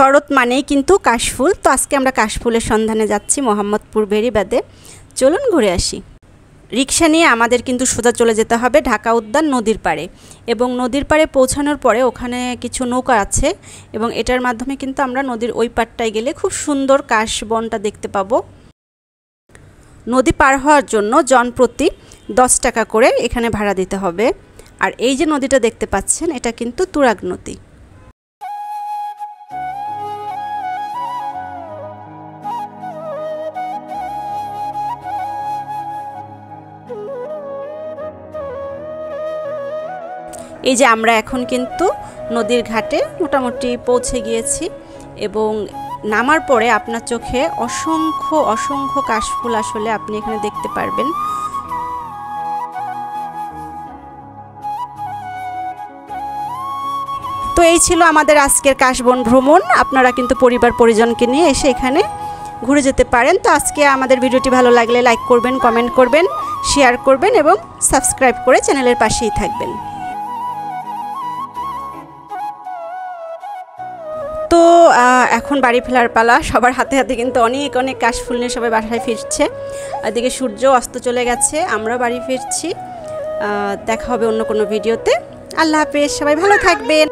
শরৎ মানেই কিন্তু কাশফুল। তো আজকে আমরা কাশফুলের সন্ধানে যাচ্ছি মোহাম্মদপুর বেড়িবাঁধে। চলুন ঘুরে আসি। রিক্সা নিয়ে আমাদের কিন্তু সোজা চলে যেতে হবে ঢাকা উদ্যান নদীর পাড়ে, এবং নদীর পাড়ে পৌঁছানোর পরে ওখানে কিছু নৌকা আছে, এবং এটার মাধ্যমে কিন্তু আমরা নদীর ওই পাড়টায় গেলে খুব সুন্দর কাশবনটা দেখতে পাবো। নদী পার হওয়ার জন্য জনপ্রতি 10 টাকা করে এখানে ভাড়া দিতে হবে। আর এই যে নদীটা দেখতে পাচ্ছেন, এটা কিন্তু তুরাগ নদী। এই যে আমরা এখন কিন্তু নদীর ঘাটে মোটামুটি পৌঁছে গিয়েছি, এবং নামার পরে আপনার চোখে অসংখ্য অসংখ্য কাশফুল আসলে আপনি এখানে দেখতে পারবেন। তো এই ছিল আমাদের আজকের কাশবন ভ্রমণ। আপনারা কিন্তু পরিবার পরিজনকে নিয়ে এসে এখানে ঘুরে যেতে পারেন। তো আজকে আমাদের ভিডিওটি ভালো লাগলে লাইক করবেন, কমেন্ট করবেন, শেয়ার করবেন এবং সাবস্ক্রাইব করে চ্যানেলের পাশেই থাকবেন। তো এখন বাড়ি ফেরার পালা। সবার হাতে হাতে কিন্তু অনেক অনেক কাশফুল নিয়ে সবাই বাসায় ফিরছে। এদিকে সূর্য অস্ত চলে গেছে, আমরা বাড়ি ফিরছি। দেখা হবে অন্য কোনো ভিডিওতে। আল্লাহ হাফেজ, সবাই ভালো থাকবেন।